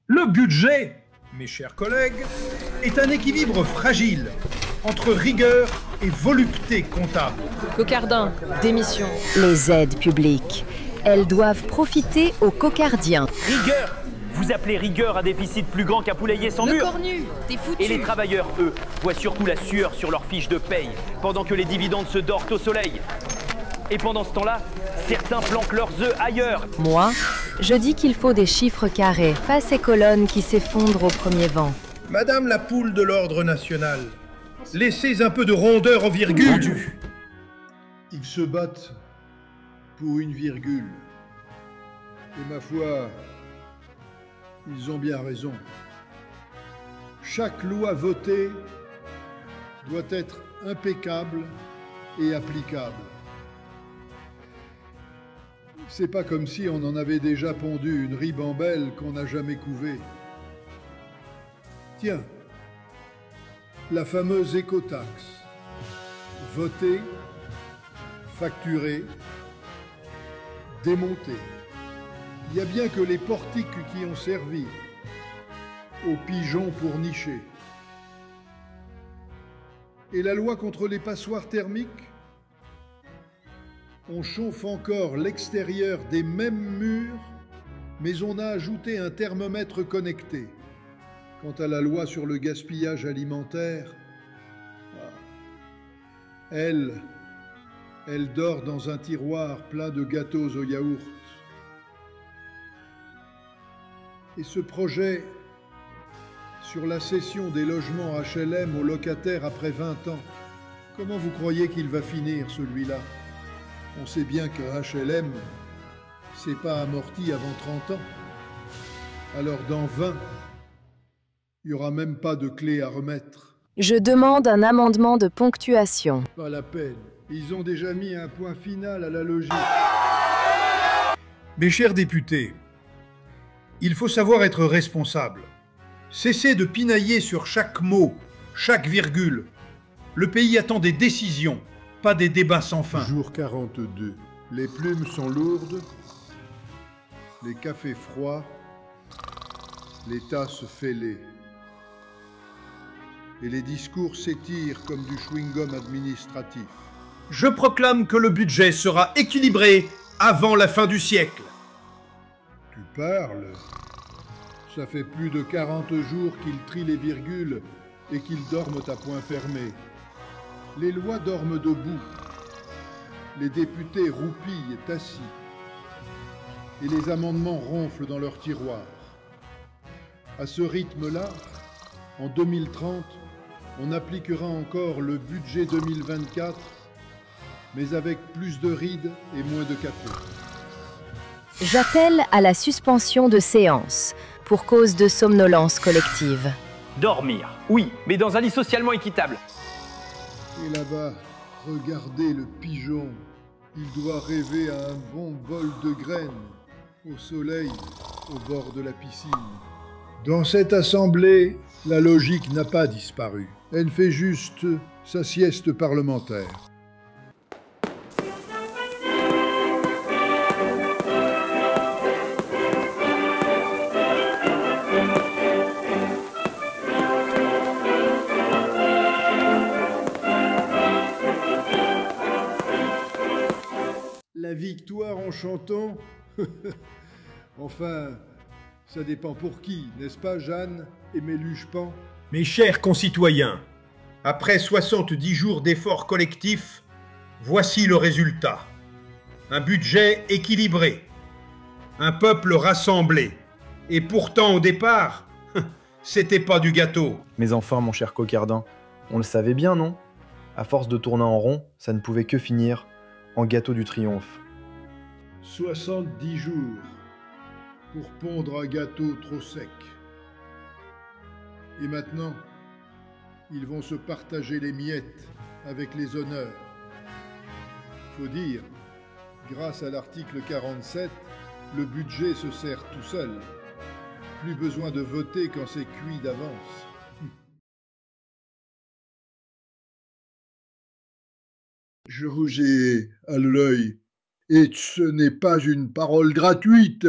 Le budget, mes chers collègues, est un équilibre fragile entre rigueur et volupté comptable. Cocardin, démission. Les aides publiques, elles doivent profiter aux cocardiens. Rigueur! Vous appelez rigueur un déficit plus grand qu'un poulailler sans Le mur? cornu, t'es foutu. Et les travailleurs, eux, voient surtout la sueur sur leur fiche de paye, pendant que les dividendes se dorent au soleil. Et pendant ce temps-là, certains planquent leurs œufs ailleurs. Moi, je dis qu'il faut des chiffres carrés, pas ces colonnes qui s'effondrent au premier vent. Madame la poule de l'ordre national, laissez un peu de rondeur aux virgules. Ils se battent pour une virgule. Et ma foi, ils ont bien raison. Chaque loi votée doit être impeccable et applicable. C'est pas comme si on en avait déjà pondu une ribambelle qu'on n'a jamais couvée. Tiens, la fameuse écotaxe. Votée, facturée, démontée. Il y a bien que les portiques qui ont servi aux pigeons pour nicher. Et la loi contre les passoires thermiques? On chauffe encore l'extérieur des mêmes murs, mais on a ajouté un thermomètre connecté. Quant à la loi sur le gaspillage alimentaire, elle dort dans un tiroir plein de gâteaux au yaourt. Et ce projet sur la cession des logements HLM aux locataires après 20 ans, comment vous croyez qu'il va finir celui-là? On sait bien que HLM, c'est pas amorti avant 30 ans. Alors dans 20, il n'y aura même pas de clé à remettre. Je demande un amendement de ponctuation. Pas la peine. Ils ont déjà mis un point final à la logique. Mes chers députés, il faut savoir être responsable. Cessez de pinailler sur chaque mot, chaque virgule. Le pays attend des décisions, pas des débats sans fin. Jour 42. Les plumes sont lourdes, les cafés froids, les tasses fêlées. Et les discours s'étirent comme du chewing-gum administratif. Je proclame que le budget sera équilibré avant la fin du siècle. Tu parles? Ça fait plus de 40 jours qu'ils trient les virgules et qu'ils dorment à point fermé. Les lois dorment debout. Les députés roupillent assis. Et les amendements ronflent dans leurs tiroirs. À ce rythme-là, en 2030, on appliquera encore le budget 2024, mais avec plus de rides et moins de café. J'appelle à la suspension de séance pour cause de somnolence collective. Dormir, oui, mais dans un lit socialement équitable. Et là-bas, regardez le pigeon. Il doit rêver à un bon bol de graines, au soleil, au bord de la piscine. Dans cette assemblée, la logique n'a pas disparu. Elle fait juste sa sieste parlementaire. La victoire en chantant? Enfin, ça dépend pour qui, n'est-ce pas, Jeanne et Méluche-Pan? Mes chers concitoyens, après 70 jours d'efforts collectifs, voici le résultat. Un budget équilibré, un peuple rassemblé. Et pourtant, au départ, c'était pas du gâteau. Mais enfin, mon cher Cocardin, on le savait bien, non? À force de tourner en rond, ça ne pouvait que finir en gâteau du triomphe. 70 jours pour pondre un gâteau trop sec. Et maintenant, ils vont se partager les miettes avec les honneurs. Faut dire, grâce à l'article 47, le budget se sert tout seul. Plus besoin de voter quand c'est cuit d'avance. Je rougis à l'œil, et ce n'est pas une parole gratuite.